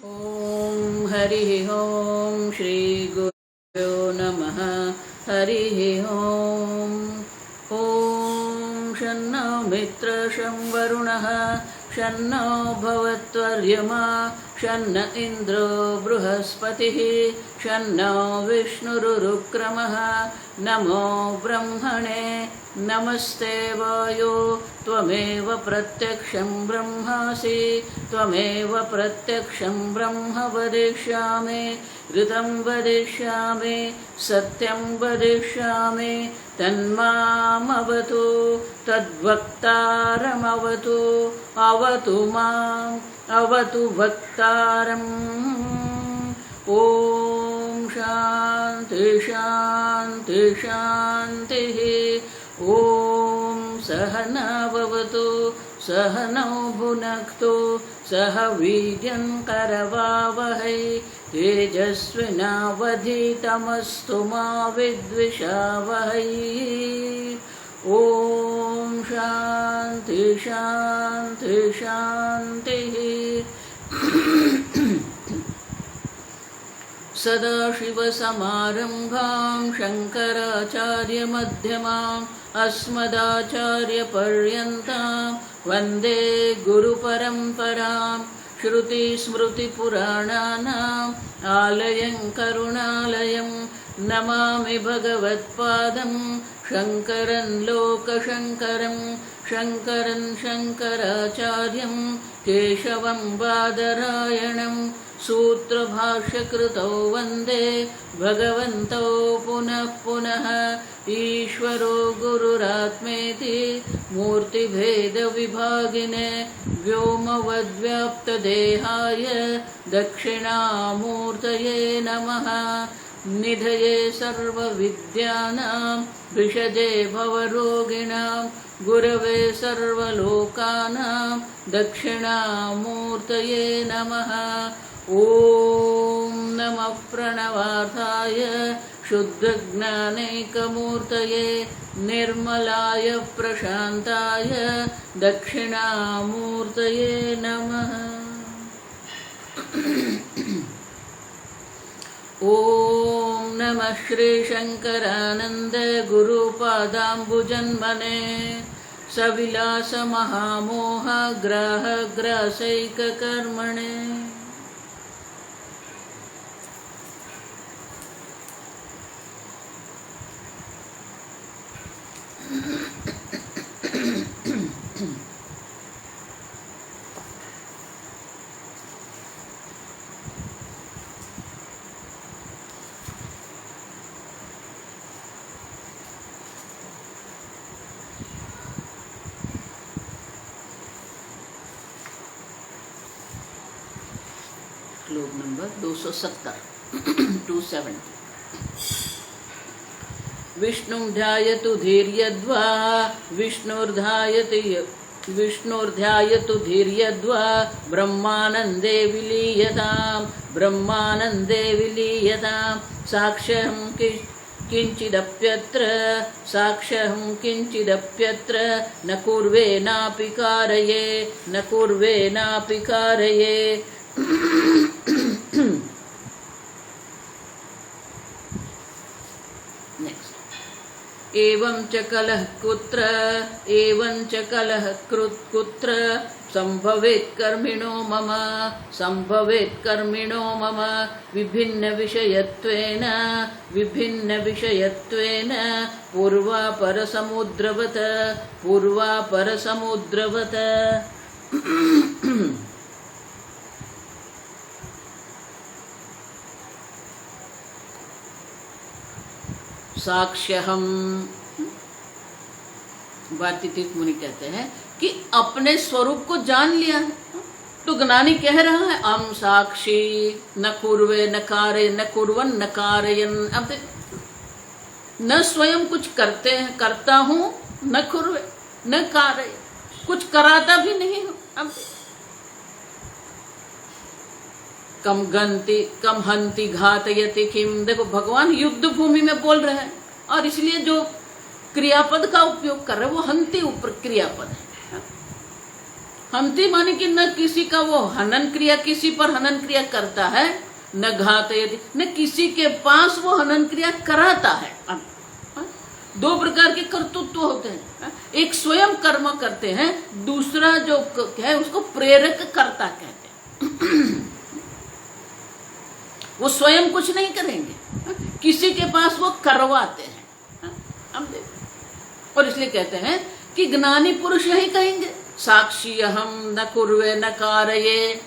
ॐ हरिः ॐ श्रीगुरुभ्यो नमः। हरिः ॐ शन्नो मित्रः शं वरुणः शन्नो भवत्वर्यमा शन्न इन्द्रो बृहस्पतिः शन्नो विष्णुरुक्रमः। नमो ब्रह्मणे नमस्ते वायो त्वमेव प्रत्यक्षं ब्रह्मासि त्वमेव प्रत्यक्षं ब्रह्म वदिष्यामि ऋतं वदिष्यामि सत्यं वदिष्यामि तन्मामवतु तद्वक्तारमवतु अवतु माम् अवतु वक्तारम्। ॐ शान्ति शान्ति शान्तिः। ॐ सहना भवतु सहनौ भुनक्तु सह वीर्यं करवावहै तेजस्विनावधीतमस्तु मा विद्विषावहै। ॐ शान्ति शान्ति शान्तिः। सदाशिवसमारम्भां शङ्कराचार्यमध्यमाम् अस्मदाचार्यपर्यन्तां वन्दे गुरुपरम्पराम्। श्रुतिस्मृतिपुराणानाम् आलयं करुणालयं नमामि भगवत्पादं शङ्करं लोकशङ्करं शङ्करं शङ्कराचार्यं केशवं बादरायणं सूत्रभाष्यकृतौ वन्दे भगवन्तौ पुनः पुनः। ईश्वरो गुरुरात्मेति मूर्तिभेदविभागिने व्योमवद्व्याप्तदेहाय दक्षिणामूर्तये नमः। निधये सर्वविद्यानां विषजे भवरोगिणां गुरवे सर्वलोकानां दक्षिणामूर्तये नमः। ॐ नमः प्रणवार्थाय शुद्धज्ञानैकमूर्तये निर्मलाय प्रशान्ताय दक्षिणामूर्तये नमः। ॐ नमः श्रीशङ्करानन्द गुरुपादाम्बुजन्मने सविलासमहामोह ग्राहग्रासैककर्मणे। श्लोक नंबर 270 270। विष्णुं ध्यायतु धीर्यद्वा विष्णुर्ध्यायतु धीर्यद्वा ब्रह्मानन्दे विलीयतां साक्ष्यं किञ्चिदप्यत्र न कुर्वेनापि कारये। एवं च कलह कुत्र संभवेत् कर्मिणो मम विभिन्न विषयत्वेन पूर्वापरसमुद्रवत्। साक्ष्यहम वार्तिक मुनि कहते हैं कि अपने स्वरूप को जान लिया है। तो ज्ञानी कह रहा है हम साक्षी न कुर्वे न कार्य न कुर्वन न कारयन। अब न स्वयं कुछ करते हैं करता हूँ न कुर्वे न कार्य कुछ कराता भी नहीं हूँ। अब कम हंति घातयति किम। देखो भगवान युद्ध भूमि में बोल रहे हैं और इसलिए जो क्रियापद का उपयोग कर रहे हैं वो हंति ऊपर क्रियापद है। हंति माने कि न किसी का वो हनन क्रिया, किसी पर हनन क्रिया करता है, न घातयति, न किसी के पास वो हनन क्रिया कराता है। दो प्रकार के कर्तृत्व होते हैं, एक स्वयं कर्म करते हैं, दूसरा जो है उसको प्रेरक कर्ता कहते हैं। वो स्वयं कुछ नहीं करेंगे, किसी के पास वो करवाते हैं। हम देखो, और इसलिए कहते हैं कि ज्ञानी पुरुष यही कहेंगे, साक्षी अहम न कुर्वे न कारये,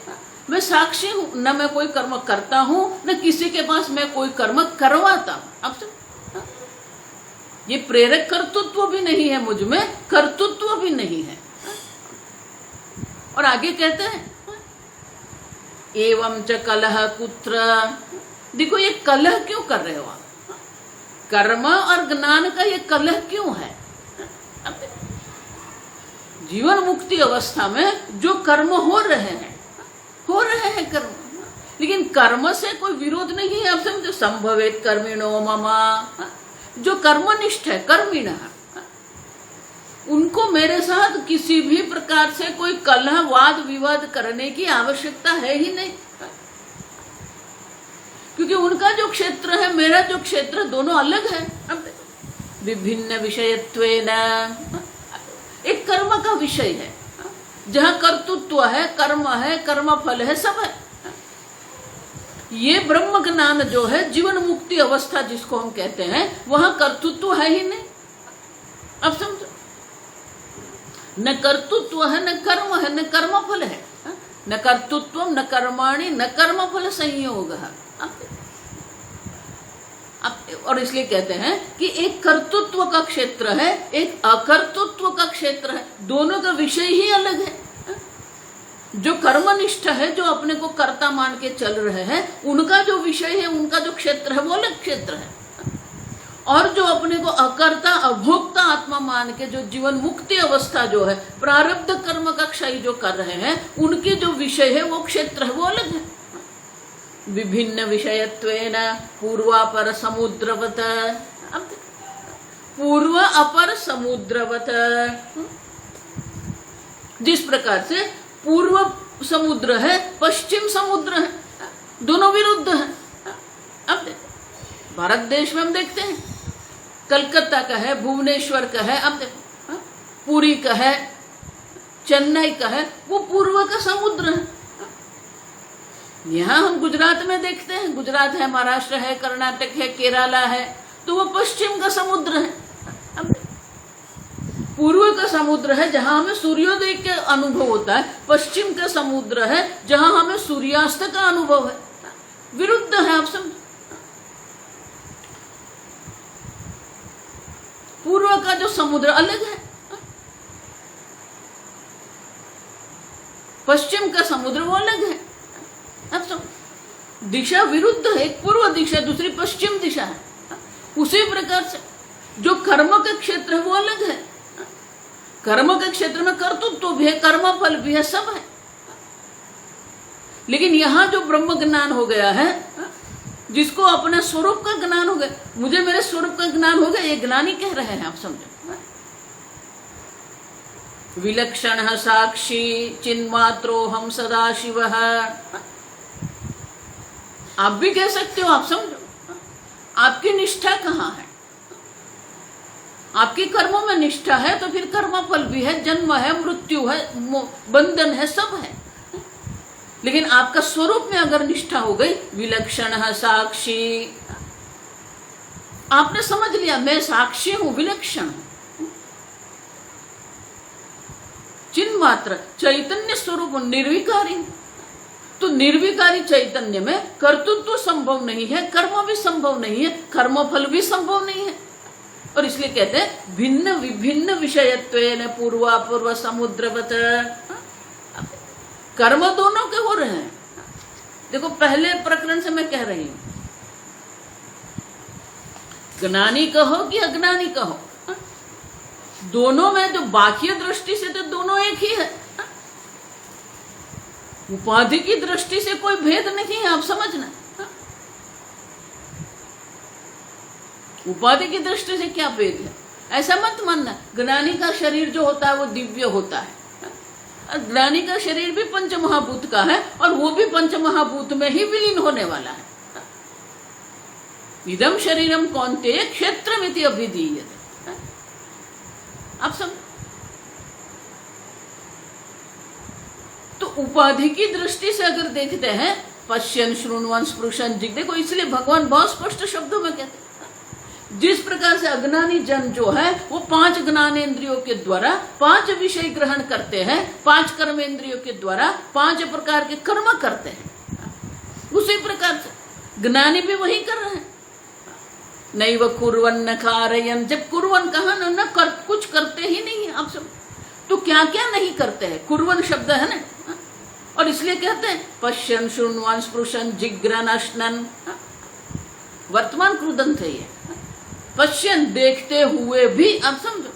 मैं साक्षी हूं, न मैं कोई कर्म करता हूं, न किसी के पास मैं कोई कर्म करवाता हूं। अब ये प्रेरक कर्तृत्व भी नहीं है मुझ में, कर्तृत्व भी नहीं है। और आगे कहते हैं एवं च कलह कुत्र, देखो ये कलह क्यों कर रहे हो आप, कर्म और ज्ञान का ये कलह क्यों है। जीवन मुक्ति अवस्था में जो कर्म हो रहे हैं कर्म, लेकिन कर्म से कोई विरोध नहीं है। आप समझो, संभवेत कर्मिणो ममा, जो कर्मनिष्ठ है कर्मिण, उनको मेरे साथ किसी भी प्रकार से कोई कलह वाद विवाद करने की आवश्यकता है ही नहीं, क्योंकि उनका जो क्षेत्र है मेरा जो क्षेत्र दोनों अलग है। विभिन्न विषयत्वेन, एक कर्म का विषय है, जहाँ कर्तृत्व है, कर्म फल है, सब है। ये ब्रह्म ज्ञान जो है, जीवन मुक्ति अवस्था जिसको हम कहते हैं, वहां कर्तृत्व है ही नहीं। अब समझो, न कर्तृत्व है, न कर्म है, न कर्म फल है, न कर्तृत्व न कर्माणि न कर्म फल संयोग। और इसलिए कहते हैं कि एक कर्तृत्व का क्षेत्र है, एक अकर्तृत्व का क्षेत्र है, दोनों का विषय ही अलग है। जो कर्मनिष्ठ है, जो अपने को कर्ता मान के चल रहे हैं, उनका जो विषय है, उनका जो क्षेत्र है, वो अलग क्षेत्र है। और जो अपने को अकर्ता अभोक्ता आत्मा मान के जो जीवन मुक्ति अवस्था जो है, प्रारब्ध कर्म का क्षय जो कर रहे हैं, उनके जो विषय है, वो क्षेत्र है, वो अलग है। विभिन्न विषयत्वेन पूर्वापर समुद्रवत, पूर्व अपर समुद्रवत, जिस प्रकार से पूर्व समुद्र है, पश्चिम समुद्र है, दोनों विरुद्ध है। अब देखो, भारत देश में हम देखते हैं, कलकत्ता का है, भुवनेश्वर का है, अब देखो पुरी का है, चेन्नई का है, वो पूर्व का समुद्र है। यहाँ हम गुजरात में देखते हैं, गुजरात है, महाराष्ट्र है, कर्नाटक है, केरला है, तो वो पश्चिम का समुद्र है। अब पूर्व का समुद्र है जहां हमें सूर्योदय का अनुभव होता है, पश्चिम का समुद्र है जहां हमें सूर्यास्त का अनुभव है, विरुद्ध है। आप समझ, पूर्व का जो समुद्र अलग है, पश्चिम का समुद्र वो अलग है। अब समझ, दिशा विरुद्ध है, एक पूर्व दिशा, दूसरी पश्चिम दिशा है। उसी प्रकार से जो कर्म का क्षेत्र है वो अलग है, कर्म के क्षेत्र में कर्तृत्व भी है, कर्म फल भी है, सब है। लेकिन यहां जो ब्रह्म ज्ञान हो गया है, जिसको अपने स्वरूप का ज्ञान हो गया, मुझे मेरे स्वरूप का ज्ञान हो गया, ये ज्ञानी कह रहे हैं। आप समझो, विलक्षण साक्षी चिन्मात्रो हम सदाशिव, आप भी कह सकते हो। आप समझो, आपकी निष्ठा कहाँ है, आपके कर्मों में निष्ठा है तो फिर कर्म फल भी है, जन्म है, मृत्यु है, बंधन है, सब है। लेकिन आपका स्वरूप में अगर निष्ठा हो गई, विलक्षण साक्षी, आपने समझ लिया मैं साक्षी हूं, विलक्षण हूं, चिन्ह मात्र चैतन्य स्वरूप निर्विकारी। तो निर्विकारी चैतन्य में कर्तृत्व संभव नहीं है, कर्म भी संभव नहीं है, कर्म फल भी संभव नहीं है। और इसलिए कहते हैं भिन्न विभिन्न विषयत्वेन पूर्वापूर्व समुद्रवत, कर्म दोनों के हो रहे हैं। देखो, पहले प्रकरण से मैं कह रही हूं, ज्ञानी कहो कि अज्ञानी कहो, दोनों में जो बाह्य दृष्टि से तो दोनों एक ही है, उपाधि की दृष्टि से कोई भेद नहीं है। आप समझना, उपाधि की दृष्टि से क्या भेद है, ऐसा मत मानना। ज्ञानी का शरीर जो होता है वो दिव्य होता है, ज्ञानी का शरीर भी पंच महाभूत का है और वो भी पंच महाभूत में ही विलीन होने वाला है। इदम शरीरम कौन्तेय क्षेत्रमिति अभिधीयते। आप सब तो उपाधि की दृष्टि से अगर देखते हैं, पश्यन श्रृण्वन स्पृशन जिग, देखो इसलिए भगवान बहुत स्पष्ट शब्दों में कहते हैं, जिस प्रकार से अज्ञानी जन जो है वो 5 ज्ञानेंद्रियों के द्वारा 5 विषय ग्रहण करते हैं, 5 कर्मेंद्रियों के द्वारा 5 प्रकार के कर्म करते हैं, उसी प्रकार से ज्ञानी भी वही कर रहे हैं। नैव कुर्वन् न कारयन्, जब कुर्वन् कहा न कुछ करते ही नहीं है आप सब, तो क्या क्या नहीं करते हैं, कुर्वन् शब्द है ना, और इसलिए कहते हैं पश्यन् शृण्वन् स्पृशन् जिघ्रन् अश्नन्, वर्तमान कृदंत है ये, पश्यन् देखते हुए भी, आप समझो,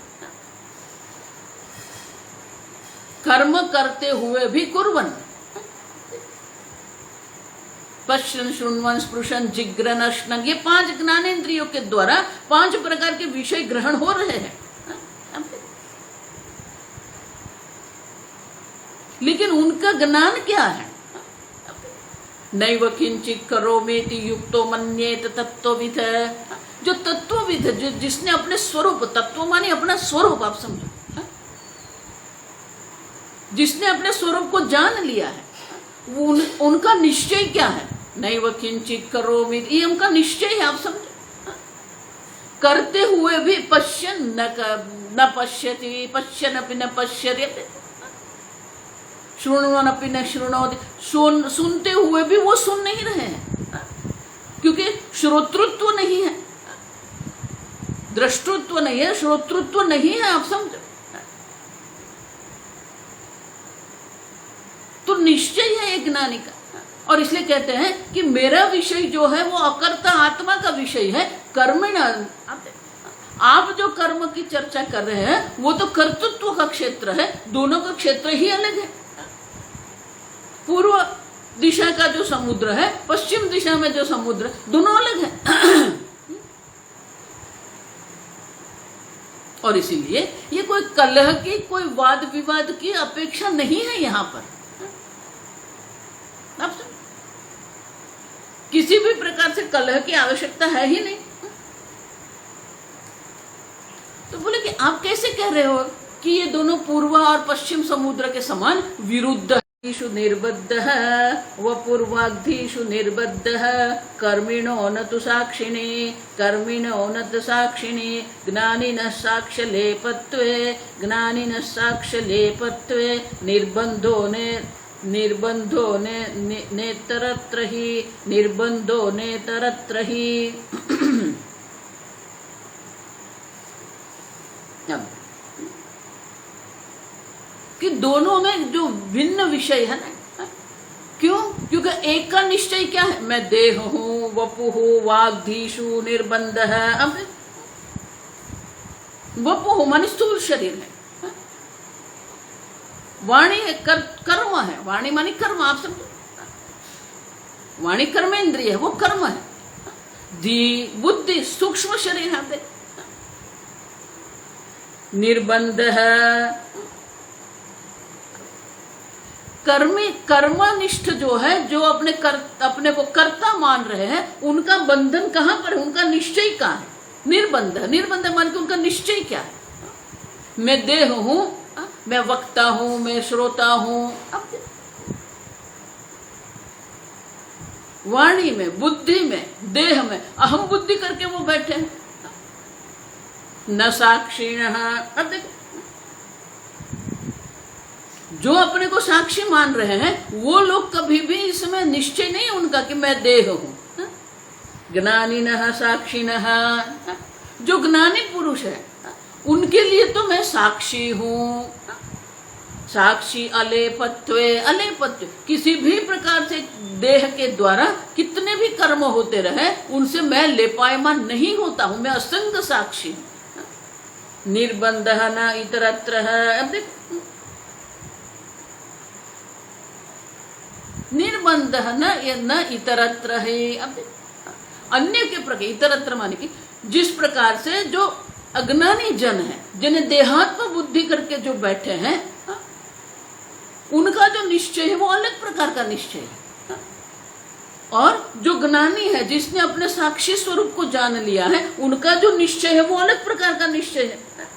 कर्म करते हुए भी कुर्वन्, पश्यन् शृण्वन् स्पृशन् जिघ्रन् अश्नन्, ये 5 ज्ञानेंद्रियों के द्वारा 5 प्रकार के विषय ग्रहण हो रहे हैं, लेकिन उनका ज्ञान क्या है? नैव किंचित करोमीति युक्तो मन्येत तत्त्वविद, जो तत्वविद है, जो जिसने अपने स्वरूप, तत्व माने अपना स्वरूप, आप समझो, जिसने अपने स्वरूप को जान लिया है, उनका निश्चय क्या है? नैव किंचित करोमीति, ये उनका निश्चय है, आप समझो, करते हुए भी पश्यन् न पश्यति, पश्यन् अपि न पश्यति, श्रृण्वन् अपि न शृणोति, सुनते हुए भी वो सुन नहीं रहे हैं, क्योंकि श्रोतृत्व नहीं है, दृष्टृत्व नहीं है, श्रोतृत्व नहीं है, आप समझो, तो निश्चय है एक ज्ञानी का। और इसलिए कहते हैं कि मेरा विषय जो है वो अकर्ता आत्मा का विषय है, कर्मिण, आप जो कर्म की चर्चा कर रहे हैं वो तो कर्तृत्व का क्षेत्र है, दोनों का क्षेत्र ही अलग है। पूर्व दिशा का जो समुद्र है, पश्चिम दिशा में जो समुद्र, दोनों अलग है। और इसीलिए ये कोई कलह की, कोई वाद विवाद की अपेक्षा नहीं है यहाँ पर, आप किसी भी प्रकार से कलह की आवश्यकता है ही नहीं। तो बोले कि आप कैसे कह रहे हो कि ये दोनों पूर्व और पश्चिम समुद्र के समान विरुद्ध, निर्बद्ध व पूर्वाग्धीषु निर्बद्ध, कर्मिणो न तु साक्षिणे, कर्मिणो न तु साक्षिणे, ज्ञानिनः साक्ष्यलेपत्वे, ज्ञानिनः साक्ष्यलेपत्वे, निर्बंधो नेतरत्र ही, निर्बंधो नेतरत्र ही। कि दोनों में जो भिन्न विषय है ना, क्यों? क्योंकि एक का निश्चय क्या है? मैं देह हूं, वपु हूं, वाग्धीषु निर्बंध है। अब वपु हूं मानी स्थूल शरीर है, वाणी कर्म है, वाणी मानी कर्म, आप समझो, वाणी कर्मेंद्रिय है, वो कर्म है। धी बुद्धि सूक्ष्म शरीर है, निर्बंध है, कर्मनिष्ठ जो है, जो अपने को कर्ता मान रहे हैं, उनका बंधन कहां पर है? उनका निश्चय कहां है? निर्बंध। निर्बंध मान के उनका निश्चय क्या है? मैं देह हूं, मैं वक्ता हूं, मैं श्रोता हूं, वाणी में, बुद्धि में, देह में अहम बुद्धि करके वो बैठे हैं। न साक्षिणः, अब देखो, जो अपने को साक्षी मान रहे हैं वो लोग कभी भी इसमें निश्चय नहीं उनका कि मैं देह हूं। ज्ञानिनः साक्षिणः, जो ज्ञानी पुरुष है उनके लिए तो मैं साक्षी हूं। साक्षी अलेपत्वे, अलेपत्व, किसी भी प्रकार से देह के द्वारा कितने भी कर्म होते रहे उनसे मैं लेपायमान नहीं होता हूं, मैं असंग साक्षी हूं। निर्बंध न इतरत्र है, अब देखो, निर्बंध न इतरत्र है। अब अन्य के प्रकार, इतरत्र माने कि जिस प्रकार से जो अज्ञानी जन है, जिन्हें देहात्म बुद्धि करके जो बैठे हैं, उनका जो निश्चय है वो अलग प्रकार का निश्चय है। और जो ज्ञानी है, जिसने अपने साक्षी स्वरूप को जान लिया है, उनका जो निश्चय है वो अलग प्रकार का निश्चय है।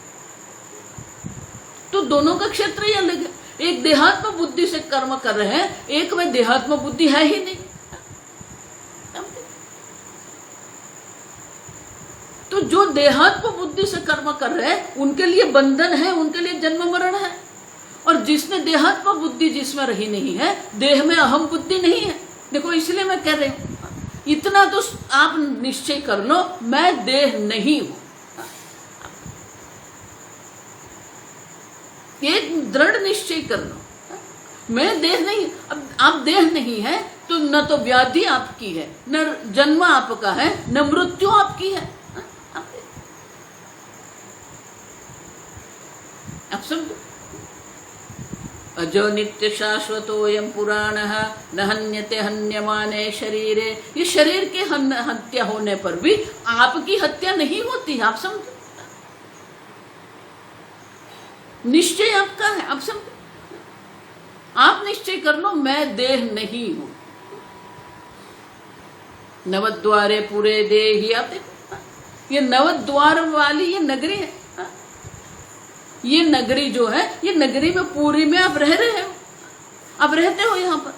तो दोनों का क्षेत्र ही अलग है। एक देहात्म बुद्धि से कर्म कर रहे हैं, एक में देहात्म बुद्धि है ही नहीं। तो जो देहात्म बुद्धि से कर्म कर रहे हैं उनके लिए बंधन है, उनके लिए जन्म मरण है। और जिसने देहात्म बुद्धि जिसमें रही नहीं है, देह में अहम बुद्धि नहीं है। देखो, इसलिए मैं कह रही हूं, इतना तो आप निश्चय कर लो, मैं देह नहीं हूं। एक दृढ़ निश्चय कर लो, मैं देह नहीं। अब आप देह नहीं है तो न तो व्याधि आपकी है, न जन्म आपका है, न मृत्यु आपकी है। आप समझो, अजो नित्य शाश्वतोयम पुराणः न हन्यते हन्यमाने शरीरे। ये शरीर के हत्या होने पर भी आपकी हत्या नहीं होती। आप समझो, निश्चय आपका है। आप समझो, आप निश्चय कर लो, मैं देह नहीं हूं। नवद्वारे पूरे देही। आप देखो, ये नवद्वार वाली ये नगरी है। ये नगरी जो है, ये नगरी में पूरी में आप रह रहे हो, आप रहते हो यहां पर।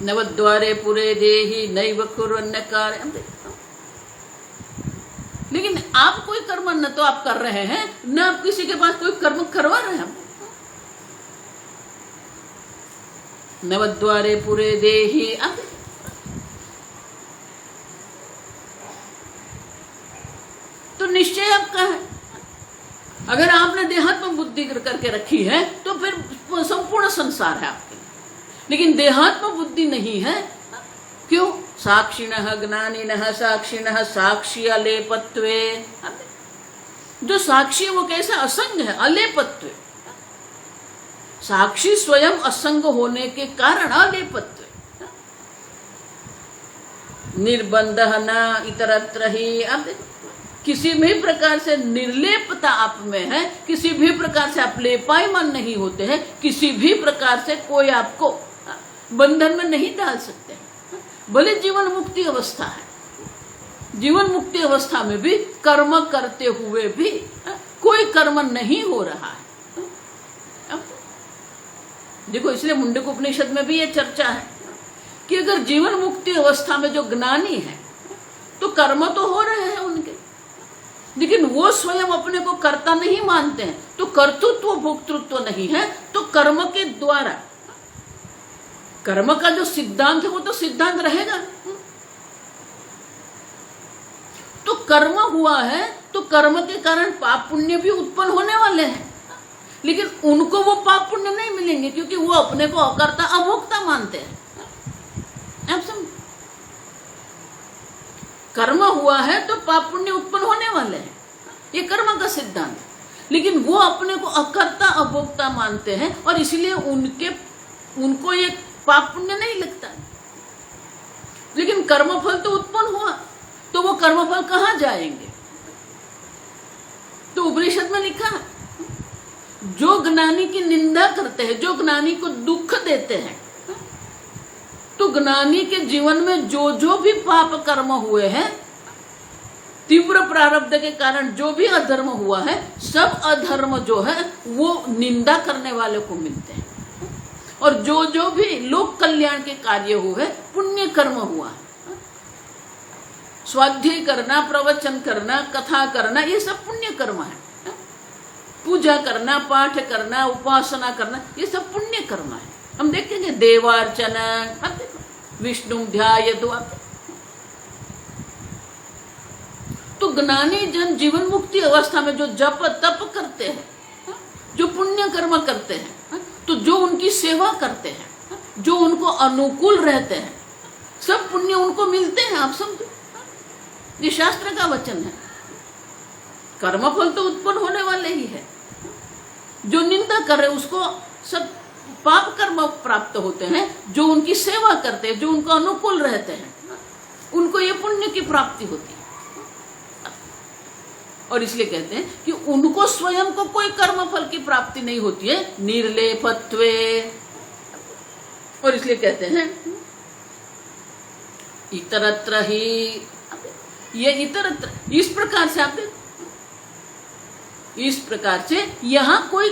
नवद्वारे पूरे देही नैव कुर्वन्न कार्य। लेकिन आप कोई कर्म न तो आप कर रहे हैं, न आप किसी के पास कोई कर्म करवा रहे हैं। नवद्वारे पूरे देही। तो निश्चय आपका है। अगर आपने देहात्म बुद्धि करके रखी है तो फिर संपूर्ण संसार है आपके लिए। लेकिन देहात्म बुद्धि नहीं है, क्यों? साक्षिणः ज्ञानिनः साक्षिणः साक्षी अलेपत्वे। जो साक्षी है वो कैसा? असंग है, अलेपत्व। साक्षी स्वयं असंग होने के कारण अलेपत्व। निर्बंधः न इतरत्र ही। अब देखो, किसी भी प्रकार से निर्लेपता आप में है, किसी भी प्रकार से आप लेपायमान नहीं होते हैं, किसी भी प्रकार से कोई आपको बंधन में नहीं डाल सकते। भले जीवन मुक्ति अवस्था है, जीवन मुक्ति अवस्था में भी कर्म करते हुए भी कोई कर्म नहीं हो रहा है। देखो, इसलिए मुंडक उपनिषद में भी ये चर्चा है कि अगर जीवन मुक्ति अवस्था में जो ज्ञानी है तो कर्म तो हो रहे हैं उनके, लेकिन वो स्वयं अपने को कर्ता नहीं मानते हैं, तो कर्तृत्व भोक्तृत्व नहीं है। तो कर्म के द्वारा, कर्म का जो सिद्धांत है वो तो सिद्धांत रहेगा। तो कर्म हुआ है तो कर्म के कारण पाप पुण्य भी उत्पन्न होने वाले हैं, लेकिन उनको वो पाप पुण्य नहीं मिलेंगे क्योंकि वो अपने को अकर्ता अभोक्ता मानते हैं। आप समझ, कर्म हुआ है तो पाप पुण्य उत्पन्न होने वाले हैं, ये कर्म का सिद्धांत। लेकिन वो अपने को अकर्ता अभोक्ता मानते हैं और इसलिए उनको ये पाप पुण्य नहीं लगता। लेकिन कर्मफल तो उत्पन्न हुआ, तो वो कर्मफल कहां जाएंगे? तो उपनिषद में लिखा है, जो ज्ञानी की निंदा करते हैं, जो ज्ञानी को दुख देते हैं, तो ज्ञानी के जीवन में जो भी पाप कर्म हुए हैं, तीव्र प्रारब्ध के कारण जो भी अधर्म हुआ है, सब अधर्म जो है वो निंदा करने वाले को मिलते हैं। और जो भी लोक कल्याण के कार्य हुए, पुण्य कर्म हुआ, स्वाध्याय करना, प्रवचन करना, कथा करना, ये सब पुण्य कर्म है। पूजा करना, पाठ करना, उपासना करना, ये सब पुण्य कर्म है। हम देखेंगे देवार्चना, विष्णु ध्यायतु। तो ज्ञानी जन जीवन मुक्ति अवस्था में जो जप तप करते हैं, जो पुण्य कर्म करते हैं, तो जो उनकी सेवा करते हैं, जो उनको अनुकूल रहते हैं, सब पुण्य उनको मिलते हैं। आप समझो, ये शास्त्र का वचन है। कर्मफल तो उत्पन्न होने वाले ही है। जो निंदा कर रहे उसको सब पाप कर्म प्राप्त होते हैं। जो उनकी सेवा करते हैं, जो उनको अनुकूल रहते हैं, उनको ये पुण्य की प्राप्ति होती है। और इसलिए कहते हैं कि उनको स्वयं को कोई कर्म फल की प्राप्ति नहीं होती है, निर्लेपत्वे। और इसलिए कहते हैं इतरत्र ही, ये इतरत्र इस प्रकार से आप इस प्रकार से यहां कोई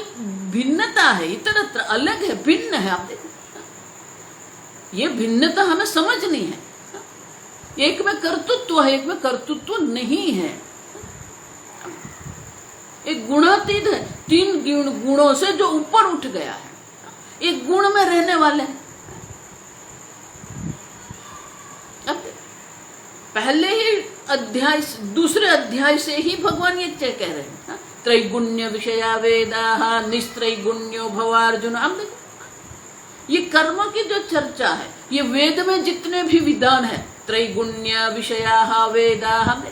भिन्नता है, इतरत्र अलग है, भिन्न है। आप देखो ये भिन्नता हमें समझनी है। एक में कर्तृत्व है, एक में कर्तृत्व नहीं है। एक गुणातीत है, तीन गुणों से जो ऊपर उठ गया है, एक गुण में रहने वाले हैं। अब पहले ही अध्याय, दूसरे अध्याय से ही भगवान ये कह रहे हैं, त्रैगुण्य विषया वेदा निस्त्रैगुण्यो भवार्जुन। अब देखो ये कर्म की जो चर्चा है, ये वेद में जितने भी विधान है, त्रैगुण्य विषया वेदा,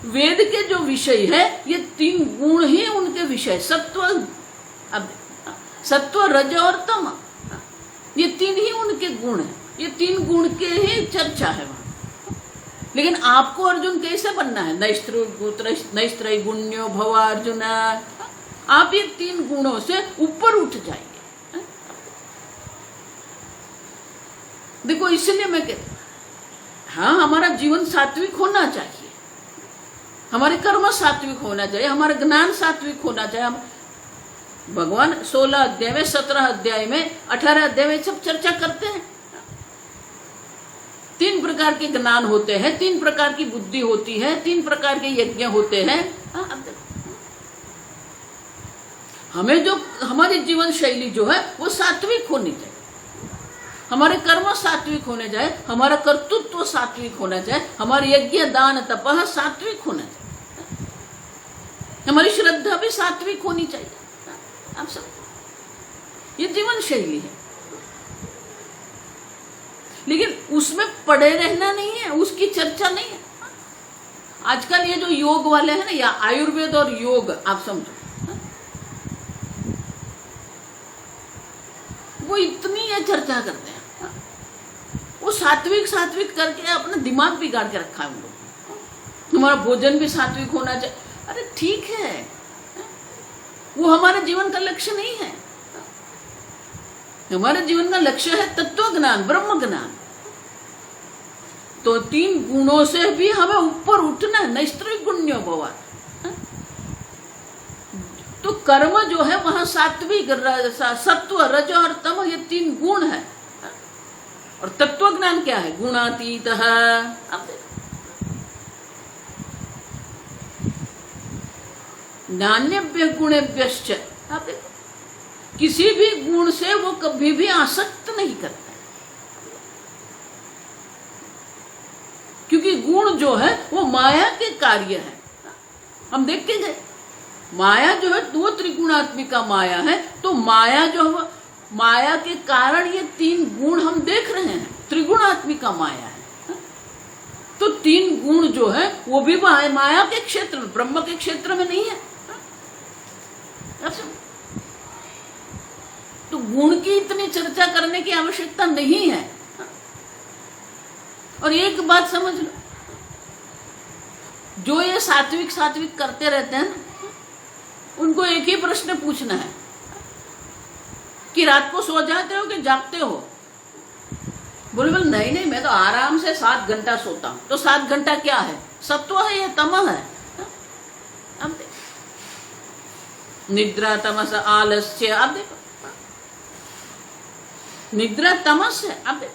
वेद के जो विषय है ये तीन गुण ही उनके विषय, सत्व, अब सत्व रज और तम, ये तीन ही उनके गुण है, ये तीन गुण के ही चर्चा है वहां। लेकिन आपको अर्जुन कैसे बनना है, नैस्त्रैगुण्यो भव अर्जुन, आप ये तीन गुणों से ऊपर उठ जाएंगे। देखो इसलिए मैं कहती हूं, हाँ हमारा जीवन सात्विक होना चाहिए, हमारे कर्म सात्विक होना चाहिए, हमारा ज्ञान सात्विक होना चाहिए। हम भगवान 16 अध्याय में, 17 अध्याय में, 18 अध्याय में सब चर्चा करते हैं। तीन प्रकार के ज्ञान होते हैं, तीन प्रकार की बुद्धि होती है, तीन प्रकार के यज्ञ होते हैं। हमें जो हमारी जीवन शैली जो है वो सात्विक होनी चाहिए, हमारे कर्म सात्विक होने जाए, हमारा कर्तृत्व सात्विक होना चाहिए, हमारे यज्ञ दान तपह सात्विक होना चाहिए, हमारी श्रद्धा भी सात्विक होनी चाहिए। आप सब ये जीवन शैली है, लेकिन उसमें पड़े रहना नहीं है, उसकी चर्चा नहीं है। आजकल ये जो योग वाले हैं ना, या आयुर्वेद और योग, आप समझो वो इतनी ये चर्चा करते हैं, वो सात्विक सात्विक करके अपना दिमाग बिगाड़ के रखा है उन लोगों। हमारा भोजन भी सात्विक होना चाहिए। अरे ठीक है, वो हमारे जीवन का लक्ष्य नहीं है। हमारे जीवन का लक्ष्य है तत्व ज्ञान, ब्रह्म ज्ञान। तो तीन गुणों से भी हमें ऊपर उठना है, नैस्त्रैगुण्यो भव। तो कर्म जो है वहां सात्विक, सत्व, रज और तम, ये तीन गुण है। और तत्व ज्ञान क्या है, गुणातीत। अब नान्यभ्य गुणेभ्यश्च, आप देखो किसी भी गुण से वो कभी भी आसक्त नहीं करता, क्योंकि गुण जो है वो माया के कार्य है। हम देख के गए, माया जो है दो त्रिगुणात्मिका माया है, तो माया जो है, माया के कारण ये तीन गुण हम देख रहे हैं, त्रिगुणात्मिका माया है। तो तीन गुण जो है वो भी माया के क्षेत्र में, ब्रह्म के क्षेत्र में नहीं है। तो गुण की इतनी चर्चा करने की आवश्यकता नहीं है। और एक बात समझ लो, जो ये सात्विक सात्विक करते रहते हैं, उनको एक ही प्रश्न पूछना है कि रात को सो जाते हो कि जागते हो? बोले नहीं नहीं, मैं तो आराम से 7 घंटा सोता हूं। तो 7 घंटा क्या है, सत्व है या तम है? अब निद्रा तमस आलस्य, अब देखो निद्रा तमस है। अब देखो,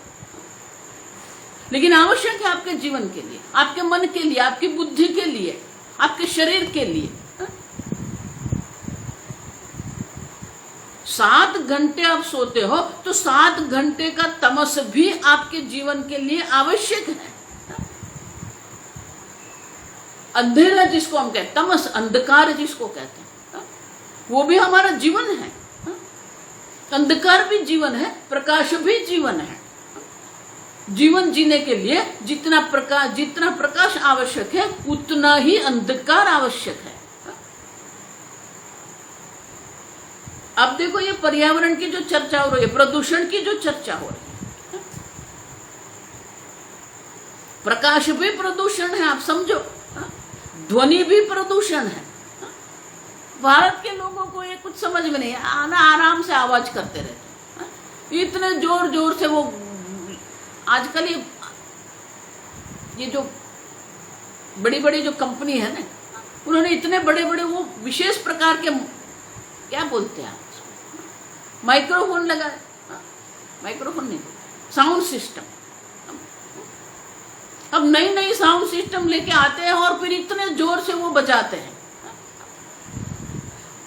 लेकिन आवश्यक है आपके जीवन के लिए, आपके मन के लिए, आपकी बुद्धि के लिए, आपके शरीर के लिए। 7 घंटे आप सोते हो तो 7 घंटे का तमस भी आपके जीवन के लिए आवश्यक है। अंधेरा जिसको हम कहते हैं, तमस, अंधकार जिसको कहते हैं, वो भी हमारा जीवन है। अंधकार भी जीवन है, प्रकाश भी जीवन है। जीवन जीने के लिए जितना प्रकाश आवश्यक है, उतना ही अंधकार आवश्यक है। अब देखो, ये पर्यावरण की जो चर्चा हो रही है, प्रदूषण की जो चर्चा हो रही है, प्रकाश भी प्रदूषण है, आप समझो। ध्वनि भी प्रदूषण है, भारत के लोगों को ये कुछ समझ में नहीं है, आना आराम से आवाज करते रहते हैं, इतने जोर जोर से वो आजकल ये जो बड़ी बड़ी जो कंपनी है ना, उन्होंने इतने बड़े बड़े वो विशेष प्रकार के क्या बोलते हैं माइक्रोफोन लगाए, माइक्रोफोन नहीं, साउंड सिस्टम। अब नई नई साउंड सिस्टम लेके आते हैं और फिर इतने जोर से वो बजाते हैं।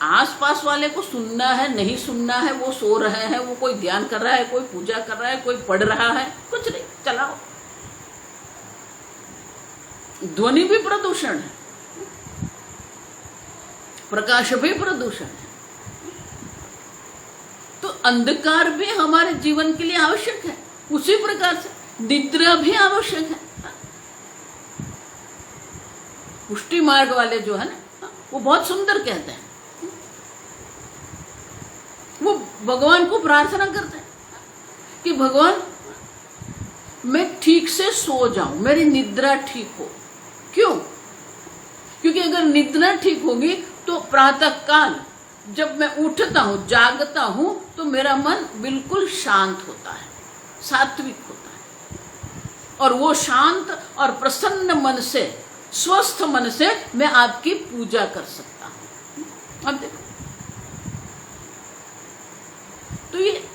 आसपास वाले को सुनना है नहीं सुनना है, वो सो रहे हैं, वो कोई ध्यान कर रहा है, कोई पूजा कर रहा है, कोई पढ़ रहा है, कुछ नहीं, चलाओ। ध्वनि भी प्रदूषण है, प्रकाश भी प्रदूषण है, तो अंधकार भी हमारे जीवन के लिए आवश्यक है। उसी प्रकार से निद्रा भी आवश्यक है। पुष्टि मार्ग वाले जो है ना, वो बहुत सुंदर कहते हैं, वो भगवान को प्रार्थना करते हैं कि भगवान मैं ठीक से सो जाऊं, मेरी निद्रा ठीक हो। क्यों? क्योंकि अगर निद्रा ठीक होगी तो प्रातः काल जब मैं उठता हूं, जागता हूं, तो मेरा मन बिल्कुल शांत होता है, सात्विक होता है, और वो शांत और प्रसन्न मन से, स्वस्थ मन से मैं आपकी पूजा कर सकता हूं। अब देखो, तो ये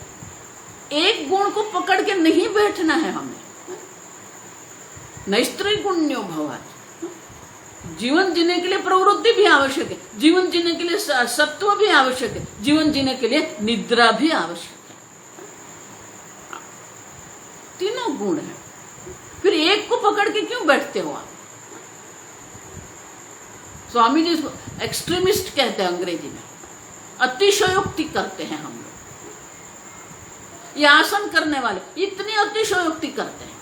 एक गुण को पकड़ के नहीं बैठना है हमें। नैस्त्रिगुण्यो भवात्, जीवन जीने के लिए प्रवृत्ति भी आवश्यक है, जीवन जीने के लिए सत्व भी आवश्यक है, जीवन जीने के लिए निद्रा भी आवश्यक है। तीनों गुण हैं, फिर एक को पकड़ के क्यों बैठते हो आप? स्वामी जी एक्सट्रीमिस्ट कहते हैं अंग्रेजी में, अतिशयोक्ति करते हैं हम लोग। ये आसन करने वाले इतनी अतिशयोक्ति करते हैं,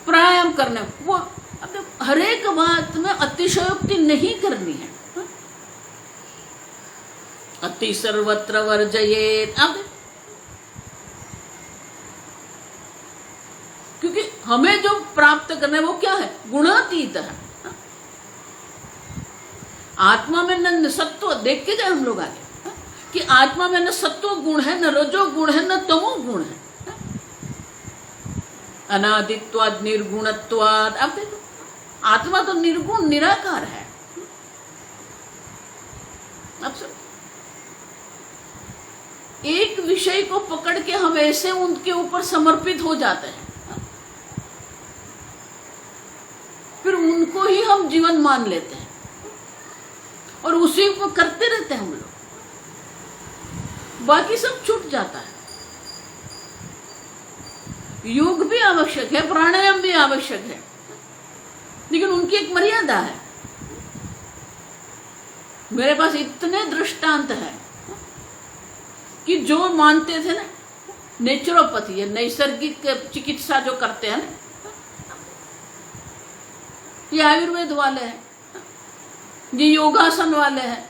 प्राणायाम करने, वो हर एक बात में अतिशयोक्ति नहीं करनी है। अति सर्वत्र वर्जयेत। अब क्योंकि हमें जो प्राप्त करना है वो क्या है? गुणातीत है। आत्मा में न सत्व, देख के गए हम लोग आगे कि आत्मा में न सत्व गुण है, न रजो गुण है, न तमो गुण है। अनादित्वाद निर्गुणत्वाद। अब देखो, आत्मा तो निर्गुण निराकार है। अब सब एक विषय को पकड़ के हम ऐसे उनके ऊपर समर्पित हो जाते हैं, फिर उनको ही हम जीवन मान लेते हैं और उसी को करते रहते हैं हम लोग, बाकी सब छूट जाता है। योग भी आवश्यक है, प्राणायाम भी आवश्यक है, लेकिन उनकी एक मर्यादा है। मेरे पास इतने दृष्टांत हैं कि जो मानते थे ना नेचुरोपैथी, ये नैसर्गिक चिकित्सा जो करते हैं ना, ये आयुर्वेद वाले हैं, ये योगासन वाले हैं,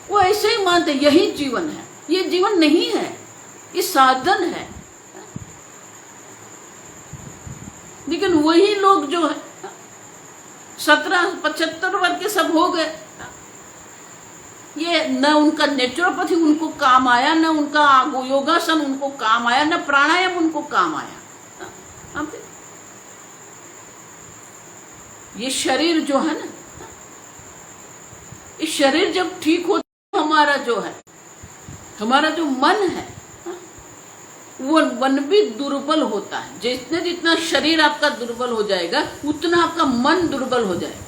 वो ऐसे ही मानते यही जीवन है। ये जीवन नहीं है, ये साधन है। लेकिन वही लोग जो है 17-75 वर्ष के सब हो गए, ये न उनका नेचुरोपैथी उनको काम आया, न उनका योगासन उनको काम आया, न प्राणायाम उनको काम आया। ये शरीर जो है ना, इस शरीर जब ठीक हो, हमारा जो है, हमारा जो मन है, वो मन भी दुर्बल होता है। जितने जितना शरीर आपका दुर्बल हो जाएगा, उतना आपका मन दुर्बल हो जाएगा।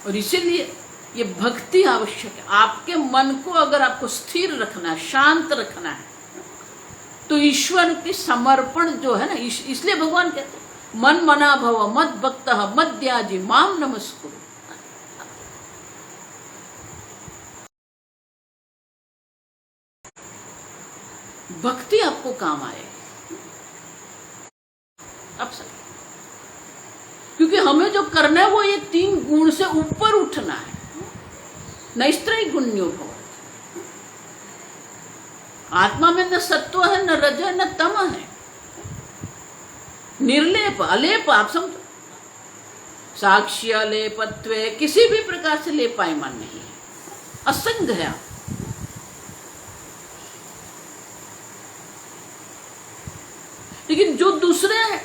और इसीलिए ये भक्ति आवश्यक है। आपके मन को अगर आपको स्थिर रखना है, शांत रखना है, तो ईश्वर के समर्पण जो है ना, इसलिए भगवान कहते हैं मन मना भव मद भक्त मद्याजी माम नमस्कुरु। भक्ति आपको काम आए। अब सब, क्योंकि हमें जो करना है वो ये 3 गुण से ऊपर उठना है। नैस्त्रिगुण्यो भव। आत्मा में न सत्व है, न रज है, न तम है। निर्लेप, अलेप। आप समझो, साक्ष्य अलेपत्वे, किसी भी प्रकार से लेपायमान नहीं है, असंग है आप। लेकिन जो दूसरे हैं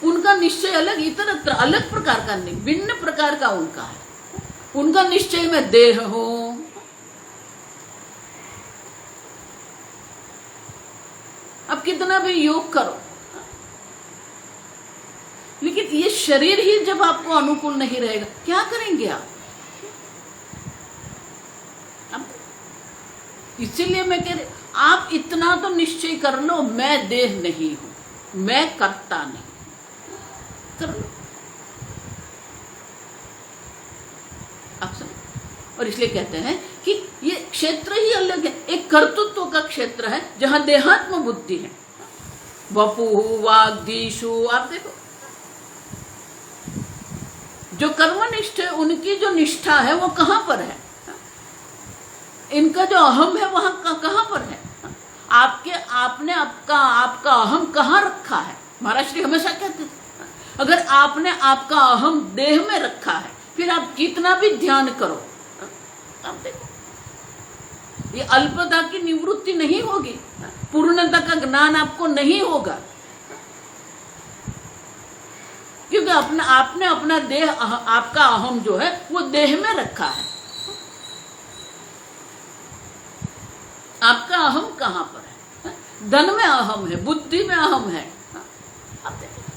उनका निश्चय अलग, इतरत्र अलग प्रकार का नहीं, भिन्न प्रकार का उनका है। उनका निश्चय में देह हूं, अब कितना भी योग करो, लेकिन ये शरीर ही जब आपको अनुकूल नहीं रहेगा, क्या करेंगे आप? इसीलिए मैं कह रही, आप इतना तो निश्चय कर लो, मैं देह नहीं हूं, मैं करता नहीं, कर लो आप सब। और इसलिए कहते हैं कि ये क्षेत्र ही अलग है, एक कर्तृत्व का क्षेत्र है जहां देहात्म बुद्धि है। वपुहु वाग्दीशु, आप देखो जो कर्मनिष्ठ है उनकी जो निष्ठा है वो कहां पर है? इनका जो अहम है वहां कहां पर है? आपने आपका अहम कहां रखा है? महाराज श्री हमेशा कहते थे, अगर आपने आपका अहम देह में रखा है, फिर आप कितना भी ध्यान करो, आप देखो ये अल्पता की निवृत्ति नहीं होगी, पूर्णता का ज्ञान आपको नहीं होगा, क्योंकि आपने अपना देह, आपका अहम जो है वो देह में रखा है। आपका अहम कहां पर है? धन में अहम है, बुद्धि में अहम है,